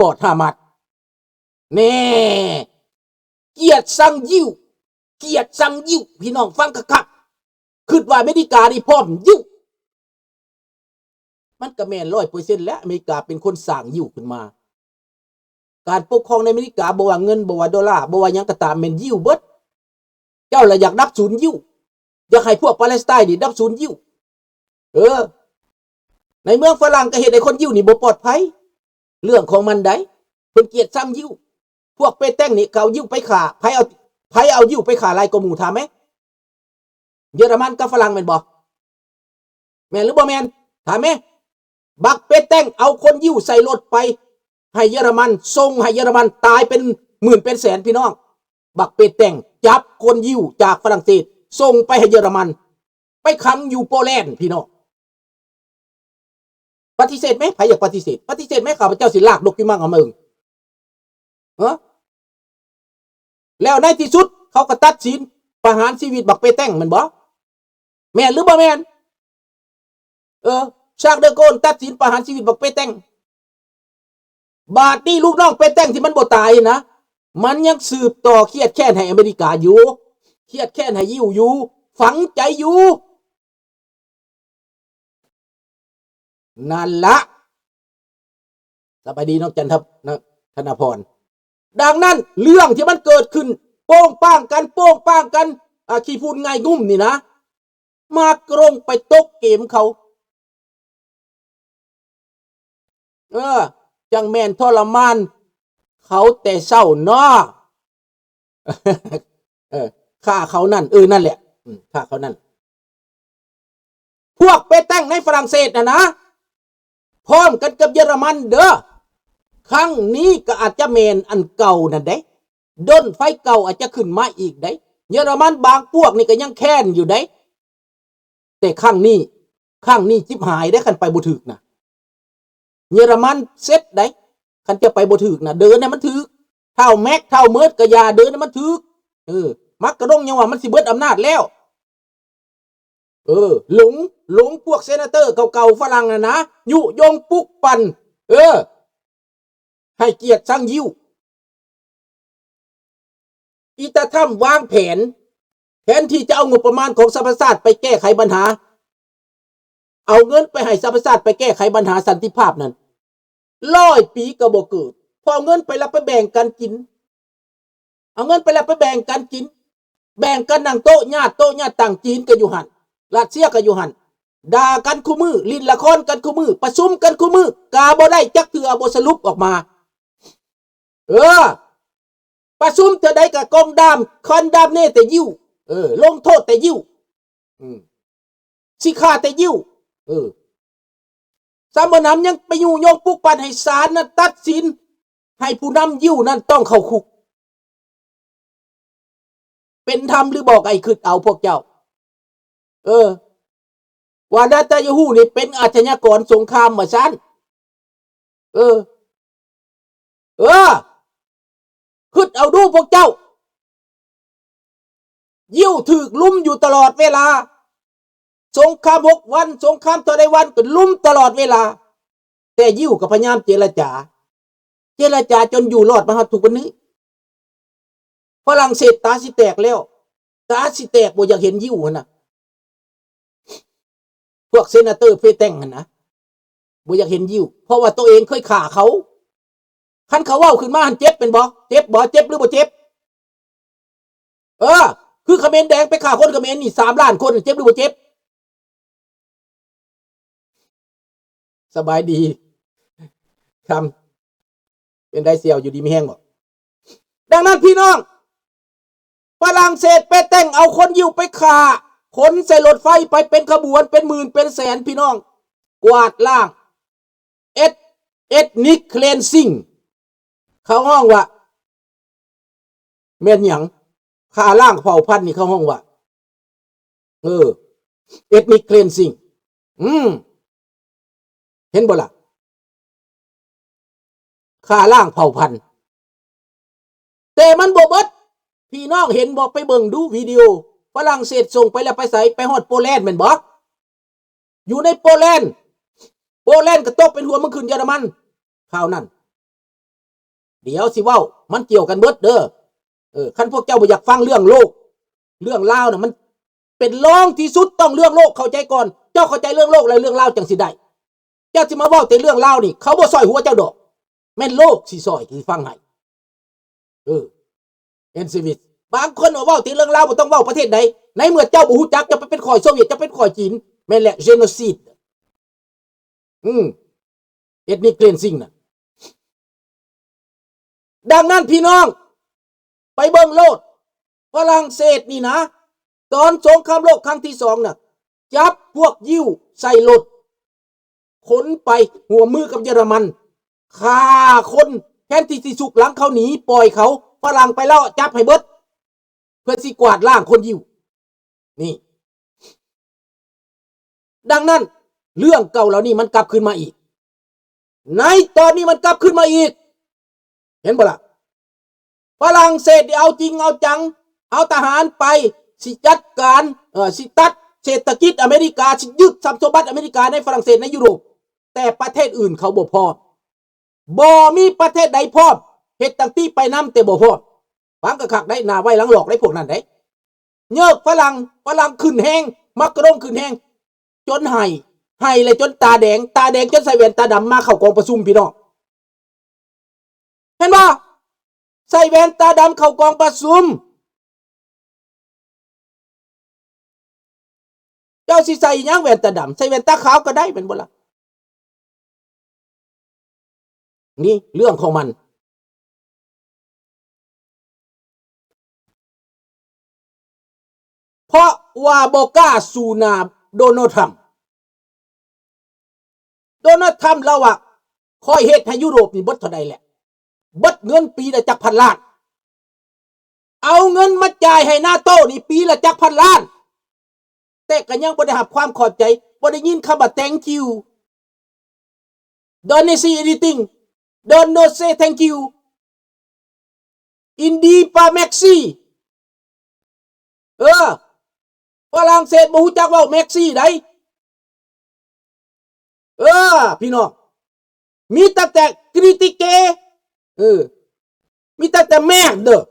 ปอดหามัดแน่เกียรติสั่งยิ้วเกียรติสั่งยิ้วพี่น้องฟังคักๆคิดว่าอเมริกานี่พร้อมยิ้วมันก็แม่น100%แล้วอเมริกาเป็นคนสร้างยิ้วขึ้นมาการปกครองในอเมริกาบ่ว่าเงินบ่ว่าดอลลาร์บ่ว่าหยังก็ตามแม่นยิ้วเบิดเจ้าละอยากนับศูนย์ยิ้วอยากให้พวกปาเลสไตน์นี่นับศูนย์ยิ้วในเมืองฝรั่งก็เห็นไอ้คนยิ้วนี่บ่ปลอดภัยเรื่องของมันได้เพิ่นเกลียดสั่งยิ้วพวกเปแต้งนี่เขายิ้วไปฆ่าไผเอายิ้วไปฆ่าหลายกว่าหมู่ถามมั้ยเยอรมันกับฝรั่งแม่นบ่แม่นหรือบ่แม่นถามมั้ยบักเปแต้งเอาคนยิ้วใส่รถไปให้เยอรมันส่งให้เยอรมันตายเป็นหมื่นเป็นแสนพี่น้องบักเปแต้งจับคนยิ้วจากฝรั่งเศสส่งไปให้เยอรมันไปขังอยู่โปแลนด์พี่น้องปฏิเสธไหมใครอยากปฏิเสธไหมข้าพเจ้าสิลากดกขึ้นมาเอามึงแล้วในที่สุดเขาก็ตัดสินประหารชีวิตบักเปแต้งมันบ่แม่นหรือบ่แม่นชาร์ล เดอโกลตัดสินประหารชีวิตบักเปแต้งบาดนี้ลูกน้องเปแต้งที่มันบ่ตายนะมันยังสืบต่อเครียดแค้นให้อเมริกาอยู่เครียดแค้นให้ยิวอยู่ฝังใจอยู่นั่นละสบายดีน้องจันทร์ธนพรดังนั้นเรื่องที่มันเกิดขึ้นโป้งป้างกันขี้พูนไงงุ่มนี่นะมากรงไปตกเกมเขาจังแมนทรมานเขาแต่เศร้าเนาะฆ่าเขานั่นนั่นแหละฆ่าเขานั่นพวกเปแต้งในฝรั่งเศสนะพร้อมกันกับเยอรมันเด้อครั้งนี้ก็อาจจะแมนอันเก่านั่นเด้ด้นไฟเก่าอาจจะขึ้นมาอีกเด้เยอรมันบางพวกนี่ก็ยังแค้นอยู่เด้แต่ครั้งนี้จิบหายได้คันไปบ่ถึกนะเยอรมันเซ็ตได้คันจะไปบ่ถึกนะเดินเนี่ยมันถึกเท่าแม็กเท่าเมิร์ดก็อย่าเดินเนี่ยมันถึกมักกระดงยังว่ามันสิเบิดอำนาจแล้วหลงพวกเซนาเตอร์เก่าๆฝรั่งนะยุยงปุกปั่นให้เกียรติสั่งยิ้วอีตาถ้ำวางแผนที่จะเอางบประมาณของสหประชาชาติไปแก้ไขปัญหาเอาเงินไปให้สหประชาชาติไปแก้ไขปัญหาสันติภาพนั้น100 ปีก็บ่เกิดพอเงินไปแล้วไปแบ่งกันกินเอาเงินไปแล้วไปแบ่งกันกินแบ่งกันนั่งโต๊ะญาติต่างจีนก็อยู่หั่นรัสเซียก็อยู่หั่นด่ากันคู่มือลิ้นละครกันคู่มือประชุมกันคู่มือกาบ่ได้จักเทื่อบ่สรุปออกมาประชุมเทื่อใดก็กองดามคอนดามเน่แต่ยิ้วลงโทษแต่ยิ้วสิฆ่าแต่ยิ้วสามนำยังไปอยู่ยงปุกปั่นให้ศาลนั้นตัดสินให้ผู้นำยิ้วนั้นต้องเข้าคุกเป็นธรรมหรือบอกไอ้คือเอาพวกเจ้าว่านาตายูฮูนี่เป็นอาชญากรสงครามมาซันคือเอาดูพวกเจ้ายิ้วถูกลุ่มอยู่ตลอดเวลาสงคราม6 วันสงครามต่อได้วันก็ลุ่มตลอดเวลาแต่ยิ้วก็พยายามเจรจาจนอยู่รอดมาถึงวันนี้ฝรั่งเศสตาสิแตกแล้วตาสิแตกบ่อยากเห็นยิ้วนะพวกเซนาเตอร์เปแต้งนะบ่อยากเห็นยิ้วเพราะว่าตัวเองเคยฆ่าเขาคันเขาเว้าขึ้นมาหันเจ็บเป็นบ่เจ็บหรือบ่เจ็บคือเขมรแดงไปฆ่าคนเขมรนี่3 ล้านคนเจ็บหรือบ่เจ็บสบายดีคำเป็นได้เสี่ยวอยู่ดีไม่แห้งบ่ดังนั้นพี่น้องฝรั่งเศสเปแต้งเอาคนยิวไปฆ่าคนใส่รถไฟไปเป็นขบวนเป็นหมื่นเป็นแสนพี่น้องกวาดล้างเอทนิคเคลนซิ่งเขาห้องว่าแม่นหยังฆ่าล้างเผ่าพันธุ์นี่เขาห้องว่าเอทนิคเคลนซิ่งเห็นบ่ล่ะฆ่าล้างเผ่าพันธุ์แต่มันบ่เบิดพี่น้องเห็นบ่ไปเบิ่งดูวิดีโอฝรั่งเศสส่งไปแล้วไปใส่ไปฮอดโปแลนด์แม่นบ่อยู่ในโปแลนด์ก็ตกเป็นหัวมันขึ้นเยอรมันคราวนั้น เดี๋ยวสิเว้ามันเกี่ยวกันเบิดเด้อคันพวกเจ้าบ่อยากฟังเรื่องโลกเรื่องลาวน่ะมันเป็นรองที่สุดต้องเรื่องโลกเข้าใจก่อนเจ้าเข้าใจเรื่องโลกแล้วเรื่องลาวจังสิได้เจ้าสิมาเว้าแต่เรื่องลาวนี่เขาบ่ซอยหัวเจ้าดอกแม่นโลกสิซอยสิฟังให้เอ็นซีวิสบางคนเว้าแต่เรื่องลาวบ่ต้องเว้าประเทศใดในเมื่อเจ้าบ่ฮู้จักจะไปเป็นข่อยโซเวียตจะเป็นข่อยจีนแม่นแหละเจโนไซด์เอทนิคเคลนซิ่งน่ะดังนั้นพี่น้องไปเบิ่งโลดฝรั่งเศสนี่นะตอนสงครามโลกครั้งที่2น่ะจับพวกยิวใส่รถขนไปหัวมือกับเยอรมันฆ่าคนแทนที่สิสุกหลังเขาหนีปล่อยเขาฝรั่งไปแล้วจับให้เบิดเพื่อสิกวาดล้างคนยิวนี่ดังนั้นเรื่องเก่าเหล่านี้มันกลับขึ้นมาอีกในตอนนี้มันกลับขึ้นมาอีกเห็นบ่ล่ะฝรั่งเศสเอาจริงเอาจังเอาทหารไปสิจัดการสิตัดเศรษฐกิจอเมริกาสิยึดทรัพย์สมบัติอเมริกาในฝรั่งเศสในยุโรปแต่ประเทศอื่นเขาบ่พร้อมบ่มีประเทศใดพร้อมเฮ็ดตั้งที่ไปนำแต่บ่พร้อมฟังกะคักได้หน้าไว้หลังหลอกได้พวกนั้นได้เยิกฝรั่งขึ้นแห้งมักกะรงขึ้นแห้งจนให้เลยจนตาแดงจนใส่แว่นตาดำมาเข้ากองประชุมพี่น้องเห็นบ่ใส่แว่นตาดำเข้ากองประชุมเจ้าสิใส่ยังแว่นตาดำใส่แว่นตาขาวก็ได้เป็นบ่ล่ะนี่เรื่องของมันเพราะว่าบ่กล้าสู้หน้าโดนัลด์ทรัมป์เราว่าคอยเฮ็ดให้ยุโรปนี่เบิดเท่าใดแหละเบิดเงินปีละจักพันล้านเอาเงินมาจ่ายให้นาโต้นี่ปีละจักพันล้านแต่ก็ยังบ่ได้รับความขอบใจบ่ได้ยินคำว่า thank you don't say anything don't no say thank you Indi pa Maxi ฝรั่งเศสบ่ฮู้จักเว้าแม็กซี่ได้พี่น้องมีตั้งแต่คริติเกมีตั้งแต่แม่เด้อ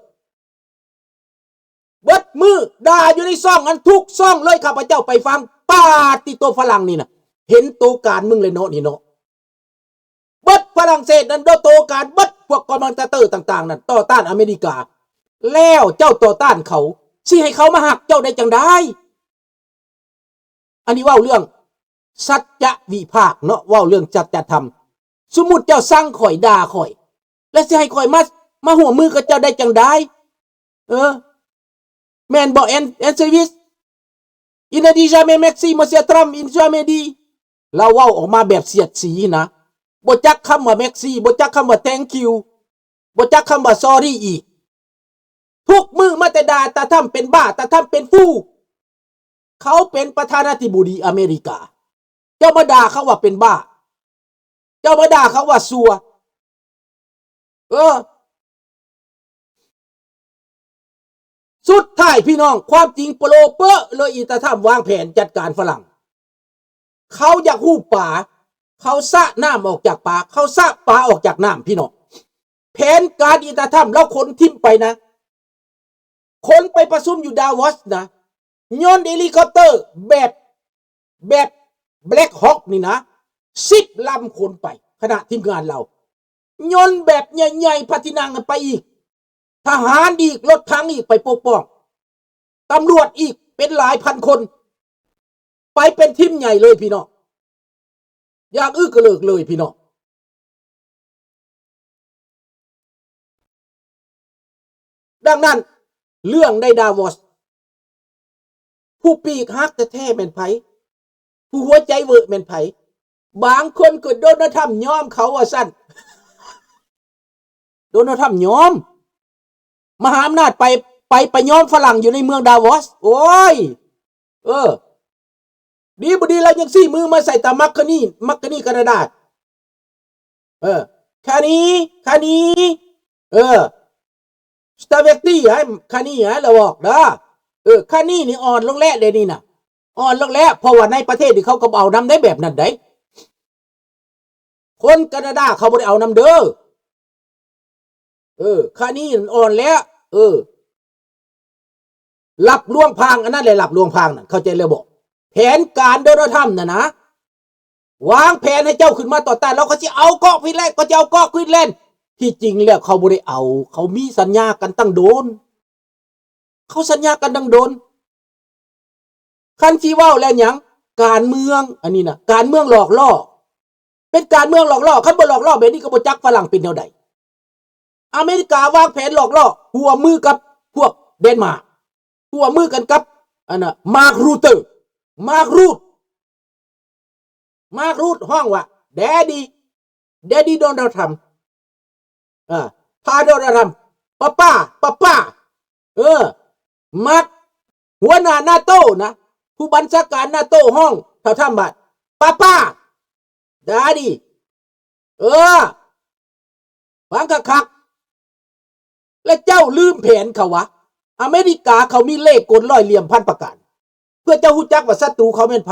เบิดมือด่าอยู่ในซ่องอันทุกซ่องเลยข้าพเจ้าไปฟังปาติโตฝรั่งนี่นะเห็นโตการมึงเลยเนาะนี่เนาะเบิดฝรั่งเศสนั้นโตการเบิดพวกคอมมานเตอร์ต่างๆนั่นต่อต้านอเมริกาแล้วเจ้าต่อต้านเขาสิให้เขามาหักเจ้าได้จังได้อันนี้เว้าเรื่องสัจจะวิภาคเนาะเว้าเรื่องสัจธรรมสมมุติเจ้าสั่งข่อยด่าข่อยแล้วสิให้ข่อยมาหัวมือกับเจ้าได้จังได้แม่นบ่แอนเซอร์วิสอินดีจาเมแม็กซี่มอเซียทรัมอินจาเมดีเราเว้าออกมาแบบเสียดสีนะบ่จักคำว่าแม็กซี่บ่จักคำว่า thank you บ่จักคำว่า sorry อีกทุกมือมาแต่ด่าตาทำเป็นบ้าตาทำเป็นฟูเขาเป็นประธานาธิบดีอเมริกาเจ้ามาด่าเขาว่าเป็นบ้าเจ้ามาด่าเขาว่าซัวสุดท้ายพี่น้องความจริงโปโลเปอร์เลยอีตาทำวางแผนจัดการฝรั่งเขาอยากหู้ป่าเขาสะน้ำออกจากป่าเขาสะป่าออกจากน้ำพี่น้องแผนการอีตาทำแล้วคนทิมไปนะคนไปประชุมอยู่ดาวอสนะยนต์เฮลิคอปเตอร์แบบแบล็คฮอคนี่นะ10 ลำคนไปขณะทีมงานเรายนต์แบบใหญ่ๆพัทินังกันไปอีกทหารอีกรถถังอีกไปปกป้องตำรวจอีกเป็นหลายพันคนไปเป็นทีมใหญ่เลยพี่น้องอยากกระเลิกเลยพี่น้องดังนั้นเรื่องในดาวอสผู้ปีกฮักแต่แท้แม่นไผผู้หัวใจเวอร์แม่นไผบางคนก็โดนทำยอมเขาว่าสั้นโดนทำยอมมหาอำนาจไปยอมฝรั่งอยู่ในเมืองดาวอสโอ้ยดีบ่ดีเรายังซี่มือมาใส่ตามักกะนี่กระดาษคานี้สตาเวกตี้ให้คานี้เราบอกนะคานี้นี่อ่อนลงแล้วเลยนี่นะอ่อนลงแล้วเพราะว่าในประเทศที่เขาก็เอานำได้แบบนั้นได้คนแคนาดาเขาบ่ได้เอานำเด้อ ค่านี้อ่อนแล้วหลับลวงพรางอันนั้นเลยหลับลวงพรางนั่นเข้าใจเลยบอกแผนการโดยธรรมนะวางแผนให้เจ้าขึ้นมาต่อต้านแล้วเขาจะเอาเกาะควีนแลนด์ก็จะเอาเกาะควีนแลนด์ที่จริงแล้วเขาบ่ได้เอาเขามีสัญญากันตั้งโดนเขาสัญญากันตั้งโดนคันที่ว่าแล้วหยังการเมืองอันนี้นะการเมืองหลอกล่อเป็นการเมืองหลอกล่อคันบ่หลอกล่อแบบนี้ก็บ่จักฝรั่งเป็นแนวใดอเมริกาวางแผนหลอกล่อหัวมือกับพวกเดนมาร์กหัวมือกันกับอันน่ะมาร์ครูทห้องว่าแดดี้โดนัลด์ทรัมป์พาโดนัลด์ทรัมป์ป้ามาร์คหัวหน้านาโต้นะผู้บัญชาการนาโต้ห้องเท่าทำบัตรป้าแดดี้ฟังคักและเจ้าลืมแผนเขาวะอเมริกาเขามีเลขกลร้อยเหลี่ยมพันประการเพื่อเจ้าฮู้จักว่าศัตรูเขาแม่นไผ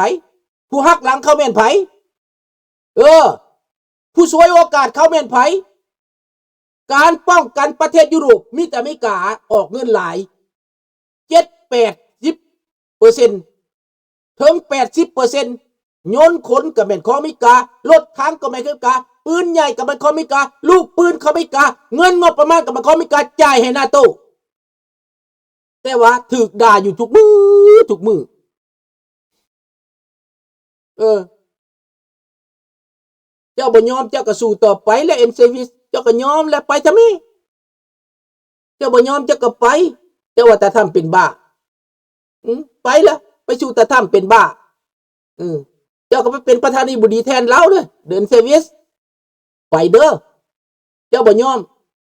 ผู้หักหลังเขาแม่นไผผู้สวยโอกาสเขาแม่นไผการป้องกันประเทศยุโรปมีแต่อเมริกาออกเงินหลาย70%ถึง 80%โยนขนก็แม่นของอเมริการถถังก็แม่นของอเมริกาปืนใหญ่ก็แม่นของอเมริกาลูกปืนของอเมริกาเงินงบประมาณก็แม่นของอเมริกาจ่ายให้นาโต้แต่ว่าถูกด่าอยู่ทุกมือเจ้าบ่ยอมเจ้าก็สู้ต่อไปและเอ็มเซวิสเจ้าก็ยอมแล้วไปทำไมเจ้าบ่ยอมเจ้าก็ไปเจ้าว่าแต่ทำเป็นบ้าไปแล้วไปสู้แต่ทำเป็นบ้าเจ้าก็ไปเป็นประธานาธิบดีแทนเราเด้อเดินเซวิสไปเด้อเจ้าบ่ยอม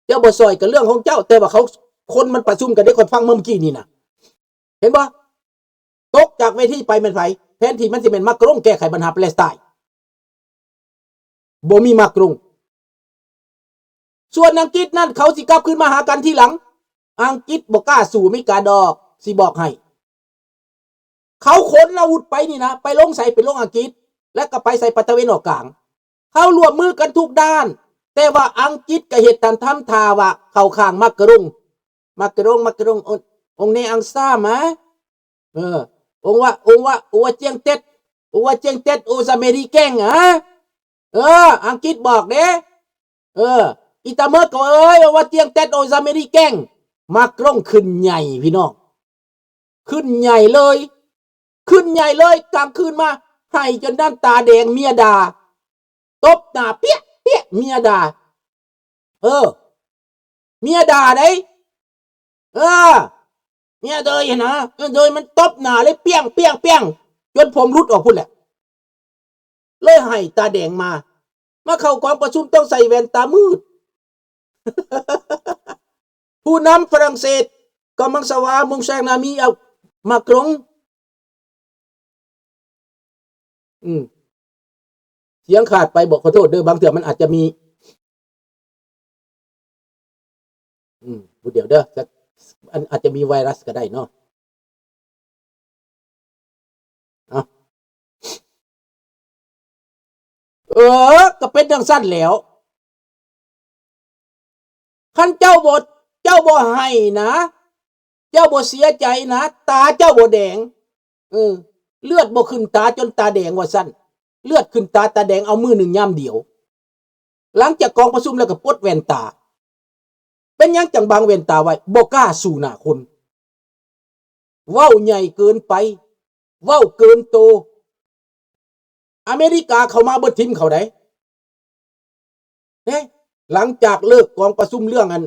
เจ้าบ่ซอยกับเรื่องของเจ้าแต่ว่าเขาคนมันประชุมกันได้คนฟังเมื่อกี้นี่นะเห็นบ่ตกจากเวทีไปเป็นไผแทนที่มันสิเป็นมักกรงแก้ไขปัญหาปาเลสไตน์บ่มีมักกรงส่วนอังกฤษนั่นเขาสิกลับขึ้นมาหากันทีหลังอังกฤษบ่กล้าสู้อเมริกาดอกสิบอกให้เขาขนอาวุธไปนี่นะไปลงใส่เป็นลงอังกฤษและก็ไปใส่ตะวันออกกลางเขาร่วมมือกันทุกด้านแต่ว่าอังกฤษก็เฮ็ดตามทำท่าว่าเข้าข้างมักกรงองค์ในอังซ่ามาองว่าเจียงเต็ดโอซาเมริแกงอังกฤษบอกเด้อิตาเมอร์ก็ว่าเจียงเต็ดโอซาเมริแกงมักกรงขึ้นใหญ่พี่น้องขึ้นใหญ่เลยกลางคืนมาให้จนน้ำตาแดงเมียด่าตบหน้าเปี้ยเมียด่าเมียด่าได้เมียเดยนะเดยมันตบหน้าเลยเปี้ยงจนผมรุดออกพุ่นแหละเลยให้ตาแดงมาเข้ากองประชุมต้องใส่แว่นตามืด ผู้นำฝรั่งเศสก็มังสวามงแซงนามีเอามากรงเสียงขาดไปบอกขอโทษเด้อบางเถื่อมันอาจจะมีเดี๋ยวเด้ออาจจะมีไวรัสก็ได้เนาะก็เป็นดังสั้นแล้วคันเจ้าบ่ให้นะเจ้าบ่เสียใจนะตาเจ้าบ่แดงเลือดบ่ขึ้นตาจนตาแดงว่าสั้นเลือดขึ้นตาแดงเอามือหนึ่งย่ำเดียวหลังจากกองประชุมแล้วก็ปลดแว่นตาเป็นยังจังบางแว่นตาไว้บ่กล้าสู่หน้าคนเว้าใหญ่เกินไปเว้าเกินโตอเมริกาเข้ามาเบิดทิมเขาได้หลังจากเลิกกองประชุมเรื่องนั้น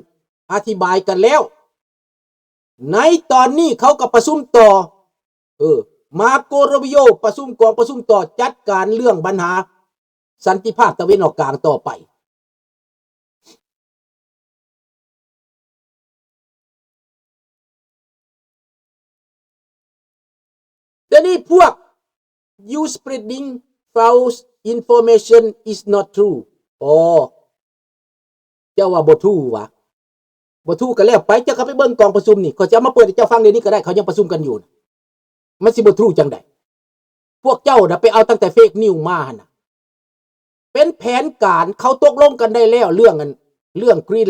อธิบายกันแล้วในตอนนี้เขาก็ประชุมต่อมาโกโรบิโอประชุมกองประชุมต่อจัดการเรื่องปัญหาสันติภาพตะวันออกกลางต่อไปแต่นี่พวก you spreading false information is not true เจ้าว่าบ่ทู่วะบ่ทู่ก็แล้วไปเจ้าก็ไปเบิ่งกองประชุมนี่เขาจะมาเปิดให้เจ้าฟังเดี๋ยวนี้ก็ได้เขายังประชุมกันอยู่มันสิบ่ทู่จังได๋พวกเจ้าน่ะไปเอาตั้งแต่เฟกนิวมาหั่นน่ะเป็นแผนการเขาตกลงกันได้แล้วเรื่องกรีน